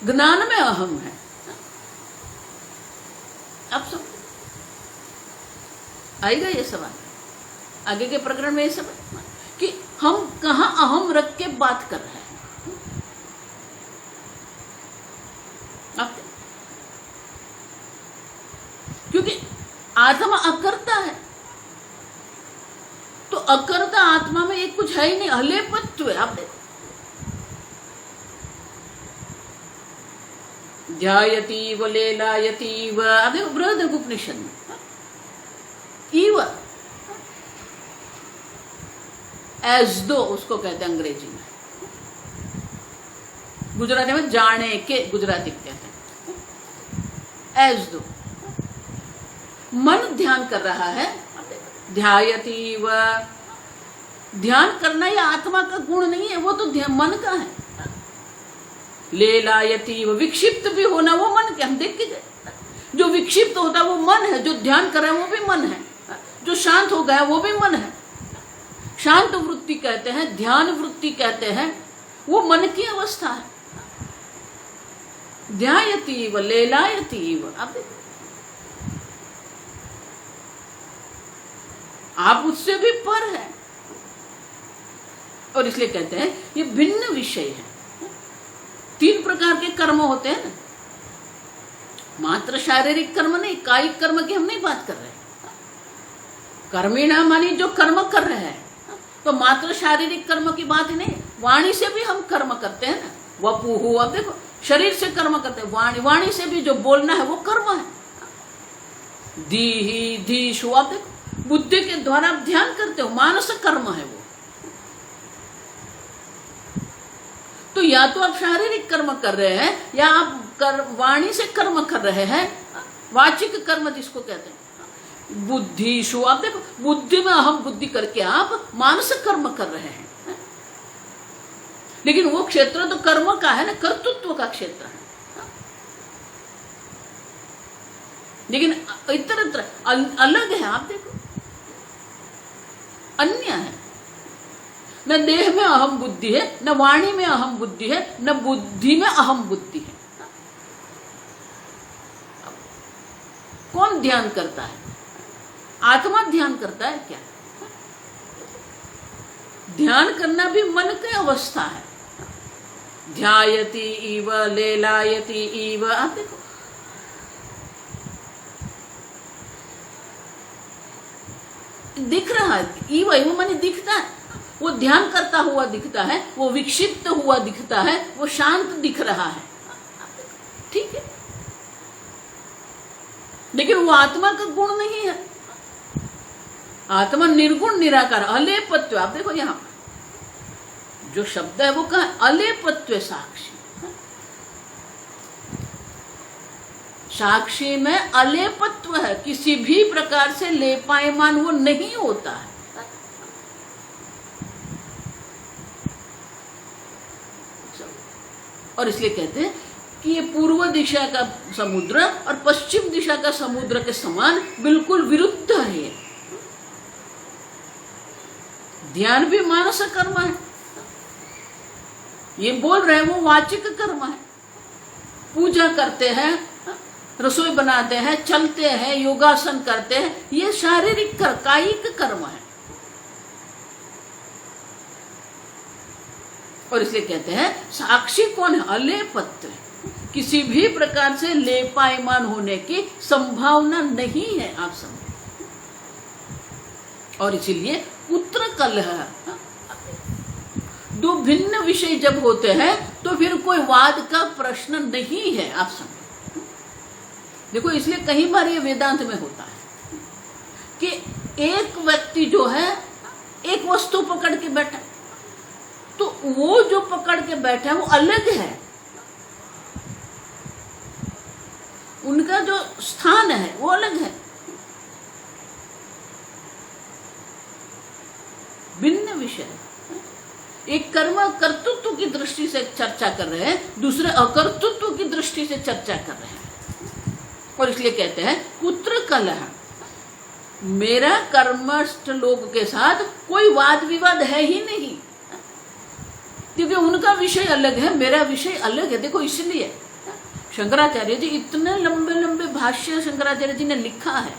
ज्ञान में अहम है। अब सब आएगा ये सवाल आगे के प्रकरण में, ये सब कि हम कहां अहम रख के बात कर रहे हैं। क्योंकि आत्मा अकर्ता है, तो अकर्ता आत्मा में एक कुछ है ही नहीं, अलेपत्व है। आप देखो, ध्यायति व लेलायति व, आप देखो बृहद उपनिषद में ईव, एज दो उसको कहते हैं अंग्रेजी में, गुजराती में जाने के गुजराती कहते हैं, एज दो। मन ध्यान कर रहा है, ध्यायति व, ध्यान करना ये आत्मा का गुण नहीं है, वो तो मन का है। लेलायति व, विक्षिप्त भी होना वो मन के, हम देख के गए, जो विक्षिप्त होता है वो मन है, जो ध्यान कर रहा है वो भी मन है, जो शांत हो गया वो भी मन है। शांत वृत्ति कहते हैं, ध्यान वृत्ति कहते हैं, वो मन की अवस्था है। ध्यायति व लेलायति व, आप उससे भी पर है, और इसलिए कहते हैं ये भिन्न विषय है। 3 प्रकार के कर्म होते हैं ना, मात्र शारीरिक कर्म नहीं, कायिक कर्म की हम नहीं बात कर रहे। कर्मिणा मानी जो कर्म कर रहे हैं, तो मात्र शारीरिक कर्म की बात ही नहीं, वाणी से भी हम कर्म करते हैं ना। वपुहु, अब देखो शरीर से कर्म करते हैं, वाणी से भी जो बोलना है वो कर्म है। दीहि धीशु, अब देखो बुद्धि के द्वारा आप ध्यान करते हो, मानस कर्म है वो। तो या तो आप शारीरिक कर्म कर रहे हैं, या आप वाणी से कर्म कर रहे हैं, वाचिक कर्म जिसको कहते हैं। बुद्धिशु, आप देखो बुद्धि में अहम बुद्धि करके आप मानसिक कर्म कर रहे हैं, लेकिन वो क्षेत्र तो कर्म का है ना, कर्तृत्व का क्षेत्र है। लेकिन इतरत्र अलग है, आप देखो अन्य है। न देह में अहम बुद्धि है, न वाणी में अहम बुद्धि है, न बुद्धि में अहम बुद्धि है। कौन ध्यान करता है? आत्मा ध्यान करता है क्या? ध्यान करना भी मन की अवस्था है। ध्यायति इव लेलायति इव, आप देखो दिख रहा है, इव इव माने दिखता है, वो ध्यान करता हुआ दिखता है, वो विक्षिप्त हुआ दिखता है, वो शांत दिख रहा है, ठीक है। लेकिन वो आत्मा का गुण नहीं है। आत्मा निर्गुण निराकार अलेपत्व, आप देखो यहां जो शब्द है वो कहा अलेपत्व साक्षी। साक्षी में अलेपत्व है, किसी भी प्रकार से लेपायमान वो नहीं होता है। और इसलिए कहते हैं कि ये पूर्व दिशा का समुद्र और पश्चिम दिशा का समुद्र के समान बिल्कुल विरुद्ध है। ध्यान भी मानस कर्म है, ये बोल रहे हैं वो वाचिक कर्म है। पूजा करते हैं, रसोई बनाते हैं, चलते हैं, योगासन करते हैं, ये शारीरिक कायिक कर्म है। और इसलिए कहते हैं साक्षी कौन है? अलेपत्व, किसी भी प्रकार से लेपायमान होने की संभावना नहीं है, आप समझ। और इसीलिए पुत्र कलह, दो भिन्न विषय जब होते हैं तो फिर कोई वाद का प्रश्न नहीं है, आप समझ। देखो इसलिए कई बार ये वेदांत में होता है कि एक व्यक्ति जो है एक वस्तु पकड़ के बैठा, तो वो जो पकड़ के बैठा है वो अलग है, उनका जो स्थान है वो अलग है, भिन्न विषय। एक कर्म कर्तृत्व की दृष्टि से चर्चा कर रहे हैं, दूसरे अकर्तृत्व की दृष्टि से चर्चा कर रहे हैं। और इसलिए कहते हैं पुत्र कलह, मेरा कर्मस्थ लोग के साथ कोई वाद विवाद है ही नहीं, क्योंकि उनका विषय अलग है, मेरा विषय अलग है। देखो इसलिए शंकराचार्य जी इतने लंबे लंबे भाष्य शंकराचार्य जी ने लिखा है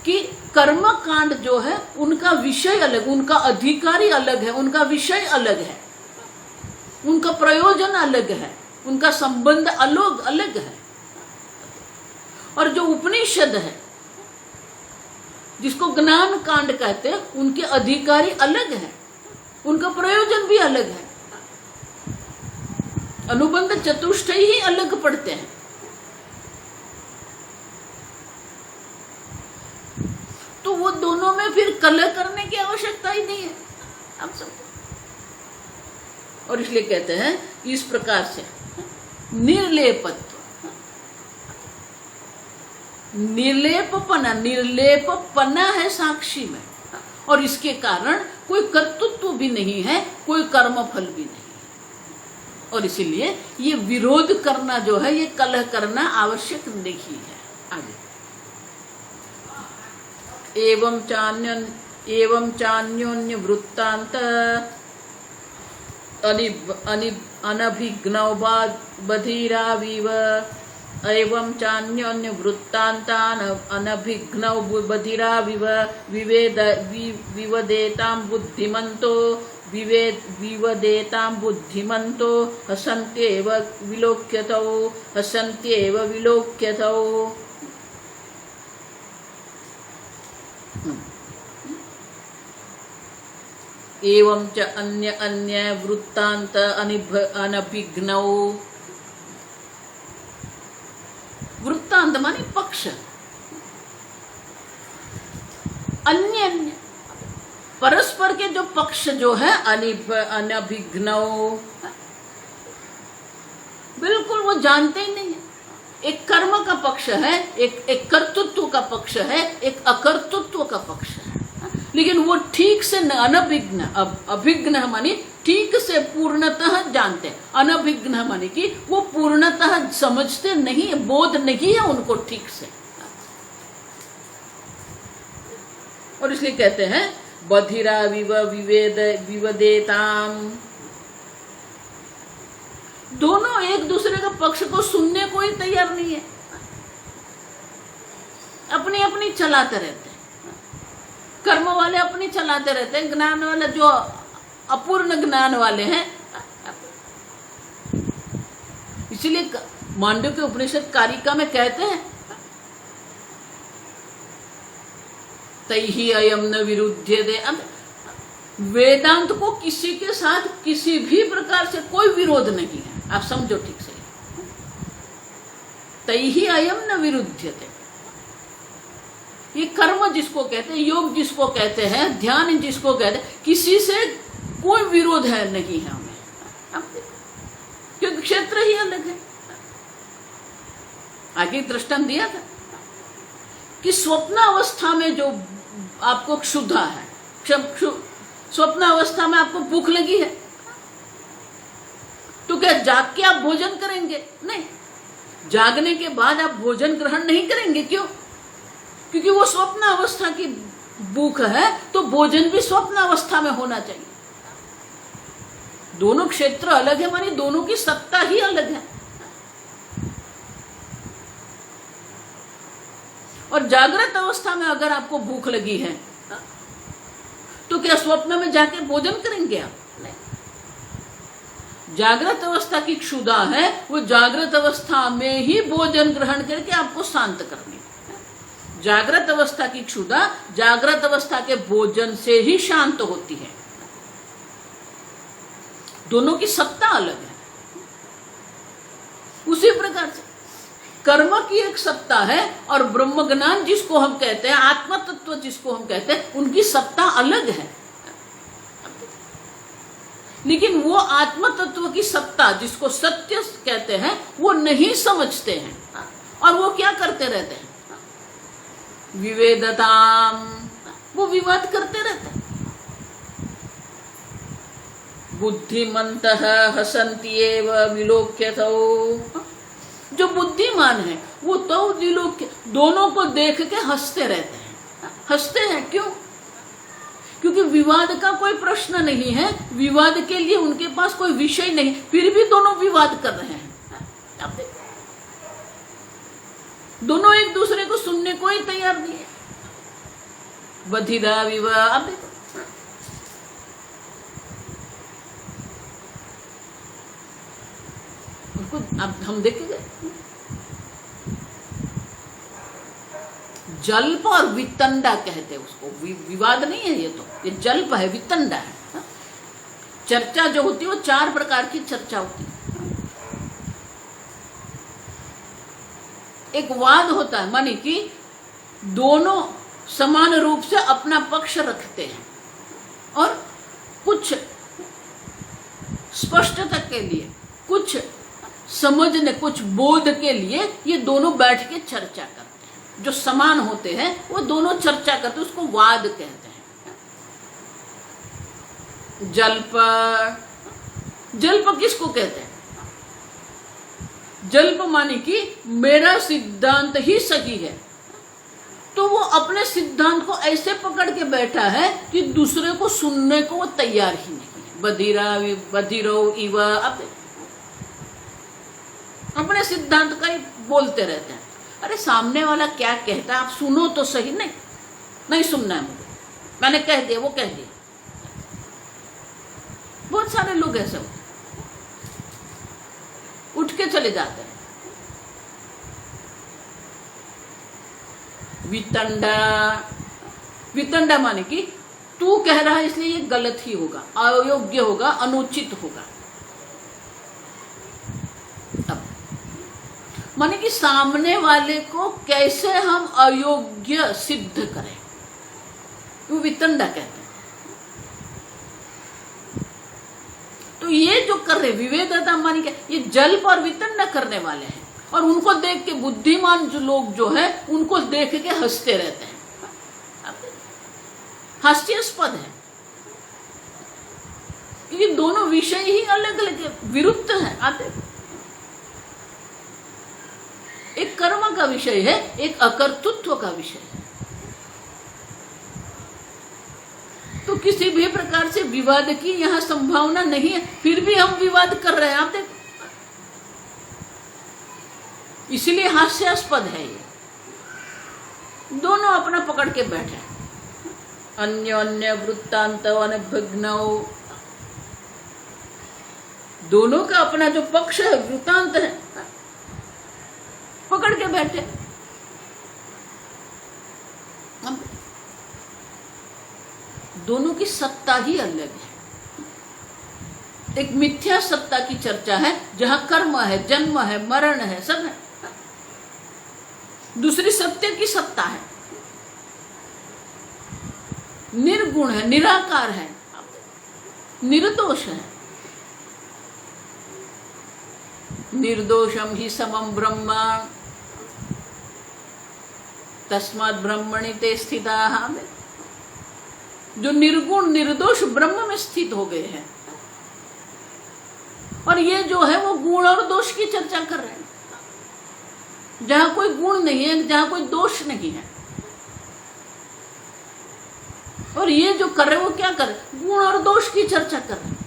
कि कर्म कांड जो है उनका विषय अलग, उनका अधिकारी अलग है, उनका विषय अलग है, उनका प्रयोजन अलग है, उनका संबंध अलग अलग है। और जो उपनिषद है जिसको ज्ञान कांड कहते हैं, उनके अधिकारी अलग है, उनका प्रयोजन भी अलग है, अनुबंध चतुष्टय ही अलग पढ़ते हैं। तो वो दोनों में फिर कलह करने की आवश्यकता ही नहीं है, आप सब। और इसलिए कहते हैं इस प्रकार से निर्लेपत्व, निर्लेपपना, निर्लेपपना है साक्षी में, और इसके कारण कोई कर्तृत्व भी नहीं है, कोई कर्मफल भी नहीं। और इसीलिए ये विरोध करना जो है, ये कलह करना आवश्यक नहीं है। आगे एवं चान्योन्य वृत्तांत अनभिघ्नौ बधिराविव, एवं चान्योन्य वृत्तान्तान अनभिघ्नौ बधिराविव विवदेतां बुद्धिमन्तो विवदेतां बुद्धिमन्तो हसन्त्येव विलोक्यतौ, हसन्त्येव विलोक्यतौ। एवं च अन्य अन्य वृत्तांत अनभिघ्नौ, वृत्तांत माने पक्ष, अन्य अन्य परस्पर के जो पक्ष जो है अनभिघ्नौ, बिल्कुल वो जानते ही नहीं है। एक कर्म का पक्ष है, एक कर्तृत्व का पक्ष है, एक अकर्तृत्व का पक्ष है, लेकिन वो ठीक से अनभिघ्न, अभिघ्न माने ठीक से पूर्णतः जानते हैं, अनभिघ्न माने कि वो पूर्णतः समझते नहीं है, बोध नहीं है उनको ठीक से। और इसलिए कहते हैं बधिरा विवदेताम, दोनों एक दूसरे का पक्ष को सुनने को ही तैयार नहीं है, अपनी अपनी चलाते रहते हैं। कर्म वाले अपनी चलाते रहते हैं, ज्ञान वाले जो अपूर्ण ज्ञान वाले हैं, इसलिए मांडव्य के उपनिषद कारिका में कहते हैं तैहि अयम न विरुध्यते। अब वेदांत को किसी के साथ किसी भी प्रकार से कोई विरोध नहीं है, आप समझो ठीक से। तैहि अयम न विरुध्यते, ये कर्म जिसको कहते हैं, योग जिसको कहते हैं, ध्यान जिसको कहते हैं, किसी से कोई विरोध है नहीं है हमें, क्योंकि क्षेत्र ही अलग है। आगे दृष्टांत दिया था कि स्वप्न अवस्था में जो आपको क्षुधा है, स्वप्न अवस्था में आपको भूख लगी है, तो क्या जाग के आप भोजन करेंगे? नहीं, जागने के बाद आप भोजन ग्रहण नहीं करेंगे। क्यों? क्योंकि वो स्वप्न अवस्था की भूख है, तो भोजन भी स्वप्न अवस्था में होना चाहिए। दोनों क्षेत्र अलग है, मानी दोनों की सत्ता ही अलग है। और जागृत अवस्था में अगर आपको भूख लगी है तो क्या स्वप्न में जाके भोजन करेंगे आप? नहीं। जागृत अवस्था की क्षुधा है, वो जागृत अवस्था में ही भोजन ग्रहण करके आपको शांत करनी। जागृत अवस्था की क्षुधा जागृत अवस्था के भोजन से ही शांत होती है। दोनों की सत्ता अलग है। उसी प्रकार से कर्म की एक सत्ता है और ब्रह्म ज्ञान जिसको हम कहते हैं, आत्म तत्व जिसको हम कहते हैं, उनकी सत्ता अलग है। लेकिन वो आत्म तत्व की सत्ता जिसको सत्य कहते हैं वो नहीं समझते हैं, और वो क्या करते रहते हैं? विवेदताम, वो विवाद करते रहते हैं। बुद्धिमन्तः हसन्त्येव विलोक्यतौ, जो बुद्धिमान है वो तो विलोक्य, दोनों को देख के हंसते रहते हैं। हंसते हैं क्यों? क्योंकि विवाद का कोई प्रश्न नहीं है, विवाद के लिए उनके पास कोई विषय नहीं, फिर भी दोनों विवाद कर रहे हैं। आप देखो, दोनों एक दूसरे को सुनने को ही तैयार नहीं है। बधिरा विवाह, आप देखो, अब हम देखेंगे जल्प और वितंडा कहते हैं उसको, विवाद नहीं है ये, तो ये जल्प है, वितंडा है। चर्चा जो होती है वो 4 प्रकार की चर्चा होती है। एक वाद होता है, मानी कि दोनों समान रूप से अपना पक्ष रखते हैं और कुछ स्पष्टता के लिए, कुछ समझने, कुछ बोध के लिए ये दोनों बैठ के चर्चा करते हैं। जो समान होते हैं वो दोनों चर्चा करते हैं, उसको वाद कहते हैं। जल्प, जल्प किसको कहते हैं? जल्प माने कि मेरा सिद्धांत ही सही है, तो वो अपने सिद्धांत को ऐसे पकड़ के बैठा है कि दूसरे को सुनने को वो तैयार ही नहीं है। बधिरो इव, अपने सिद्धांत का ही बोलते रहते हैं। अरे सामने वाला क्या कहता है आप सुनो तो सही। नहीं, नहीं सुनना है मुझे, मैंने कह दिया, वो कह दिया। बहुत सारे लोग ऐसे होते, उठ के चले जाते हैं। वितंडा, वितंडा माने कि तू कह रहा है इसलिए ये गलत ही होगा, अयोग्य होगा, अनुचित होगा। माने कि सामने वाले को कैसे हम अयोग्य सिद्ध करें, वो वितंडा कहते हैं। तो ये जो कर रहे विवेदता मानी क्या, ये जल्प और वितंडा करने वाले हैं, और उनको देख के बुद्धिमान जो लोग जो है उनको देख के हंसते रहते हैं। हास्यास्पद है, क्योंकि दोनों विषय ही अलग अलग विरुद्ध हैं। आते एक कर्म का विषय है, एक अकर्तृत्व का विषय है। तो किसी भी प्रकार से विवाद की यहां संभावना नहीं है, फिर भी हम विवाद कर रहे हैं। आप देखो, इसलिए हास्यास्पद है ये। दोनों अपना पकड़ के बैठे, अन्य अन्य वृत्तांत अनभिज्ञ, दोनों का अपना जो पक्ष है, वृत्तांत है, पकड़ के बैठे। दोनों की सत्ता ही अलग है। एक मिथ्या सत्ता की चर्चा है जहां कर्म है, जन्म है, मरण है, सब है। दूसरी सत्य की सत्ता है, निर्गुण है, निराकार है, निर्दोष है। निर्दोषम ही समम ब्रह्म, तस्मात् ब्रह्मणि ते स्थिताः, जो निर्गुण निर्दोष ब्रह्म में स्थित हो गए हैं। और ये जो है वो गुण और दोष की चर्चा कर रहे हैं, जहां कोई गुण नहीं है, जहां कोई दोष नहीं है। और ये जो कर रहे वो क्या कर रहे, गुण और दोष की चर्चा कर रहे हैं।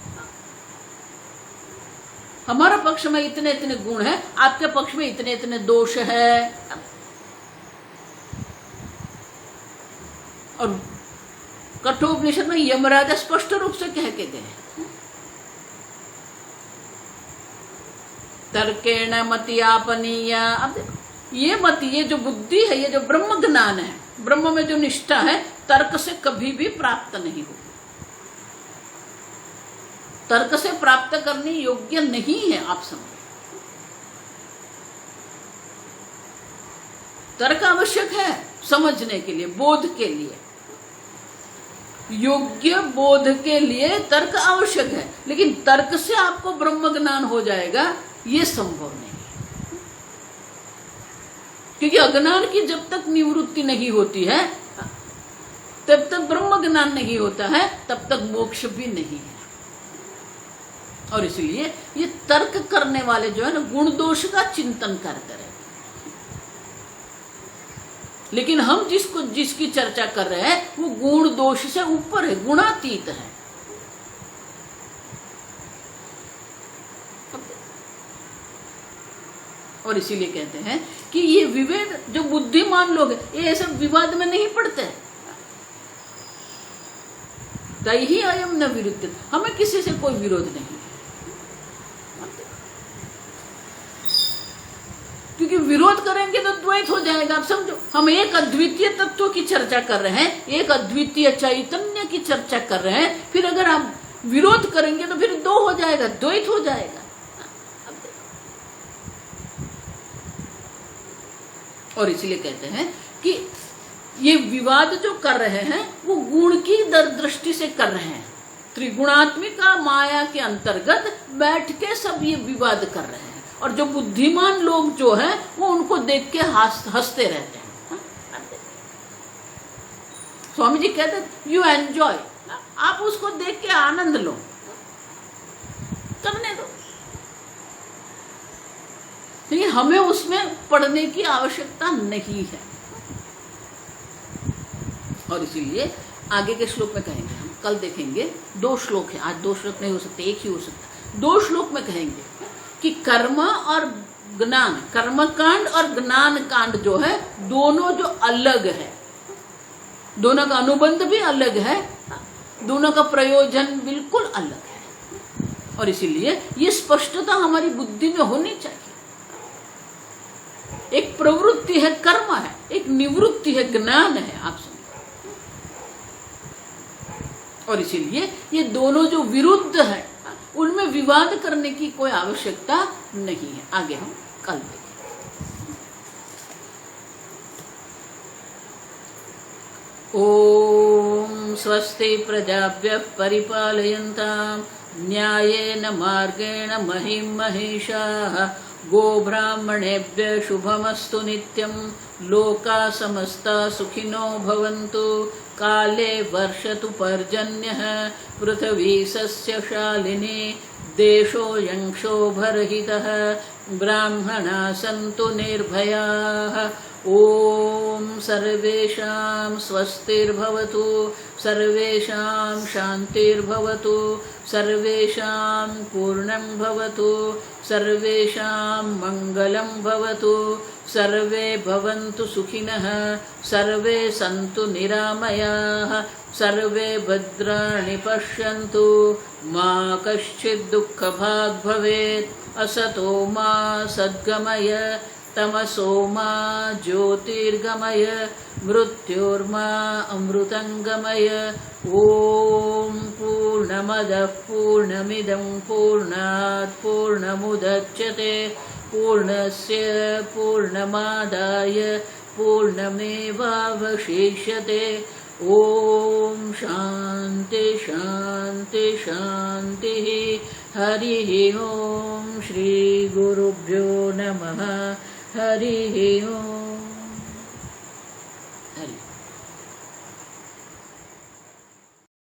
हमारा पक्ष में इतने इतने गुण है, आपके पक्ष में इतने इतने दोष है। और कठोपनिषद में यमराजा स्पष्ट रूप से कह के गए, तर्केण मतियापनीया। अब ये मति, ये जो बुद्धि है, ये जो ब्रह्म ज्ञान है, ब्रह्म में जो निष्ठा है, तर्क से कभी भी प्राप्त नहीं होगी। तर्क से प्राप्त करने योग्य नहीं है। आप समझ, तर्क आवश्यक है समझने के लिए, बोध के लिए, योग्य बोध के लिए तर्क आवश्यक है। लेकिन तर्क से आपको ब्रह्म ज्ञान हो जाएगा, ये संभव नहीं, क्योंकि अज्ञान की जब तक निवृत्ति नहीं होती है, तब तक ब्रह्म ज्ञान नहीं होता है, तब तक मोक्ष भी नहीं है। और इसलिए ये तर्क करने वाले जो है ना, गुण दोष का चिंतन करते रहते। लेकिन हम जिसकी चर्चा कर रहे हैं वो गुण दोष से ऊपर है, गुणातीत है। और इसीलिए कहते हैं कि ये विवेक, जो बुद्धिमान लोग हैं, ये ऐसे विवाद में नहीं पड़ते। तैहि अयम न विरुद्ध, हमें किसी से कोई विरोध नहीं, क्योंकि विरोध करेंगे तो द्वैत हो जाएगा। आप समझो, हम एक अद्वितीय तत्व की चर्चा कर रहे हैं, एक अद्वितीय चैतन्य की चर्चा कर रहे हैं, फिर अगर आप विरोध करेंगे तो फिर दो हो जाएगा, द्वैत हो जाएगा। और इसलिए कहते हैं कि ये विवाद जो कर रहे हैं वो गुण की दृष्टि से कर रहे हैं। त्रिगुणात्मिका माया के अंतर्गत बैठ के सब ये विवाद कर रहे हैं। और जो बुद्धिमान लोग जो हैं वो उनको देख के हंसते रहते हैं। स्वामी जी कहते हैं यू एंजॉय, आप उसको देख के आनंद लो, करने दो। लेकिन हमें उसमें पढ़ने की आवश्यकता नहीं है। और इसीलिए आगे के श्लोक में कहेंगे, हम कल देखेंगे, 2 श्लोक है, आज 2 श्लोक नहीं हो सकते, एक ही हो सकता। 2 श्लोक में कहेंगे कि कर्म और ज्ञान, कर्म कांड और ज्ञान कांड जो है, दोनों जो अलग है, दोनों का अनुबंध भी अलग है, दोनों का प्रयोजन बिल्कुल अलग है। और इसीलिए ये स्पष्टता हमारी बुद्धि में होनी चाहिए। एक प्रवृत्ति है कर्म है, एक निवृत्ति है ज्ञान है। आप समझो, और इसीलिए ये दोनों जो विरुद्ध है, उनमें विवाद करने की कोई आवश्यकता नहीं है। आगे हम कल देखेंगे। ओम स्वस्ति प्रजाभ्यः परिपालयन्तां न्यायेन मार्गेण महिं महिषाः गोब्राह्मणेभ्यः शुभमस्तु नित्यं लोकाः समस्ताः सुखिनो भवन्तु काले वर्षतु पर्जन्यः पृथिवी सस्यशालिनी देशोऽयं क्षोभरहितः ब्राह्मणाः सन्तु निर्भयाः। ओम सर्वेषां स्वस्तिर्भवतु, सर्वेषां शान्तिर्भवतु, सर्वेषां पूर्णं भवतु, सर्वेषां मङ्गलं भवतु, सर्वे भवन्तु सुखिनः, सर्वे सन्तु निरामयाः, सर्वे भद्राणि पश्यन्तु, मा कश्चित् दुःखभाग् भवेत्। असतो मा सद्गमय, तमसो मा ज्योतिर्गमय, मृत्योर्मा अमृतंगमय। ओम पूर्णमदः पूर्णमिदं पूर्णात् पूर्णमुदच्यते पूर्णस्य पूर्णमादाय पूर्णमेवावशिष्यते। ओम शांति शांति शांति। हरिः ओम। श्री गुरुभ्यो नमः। हरिः ओम।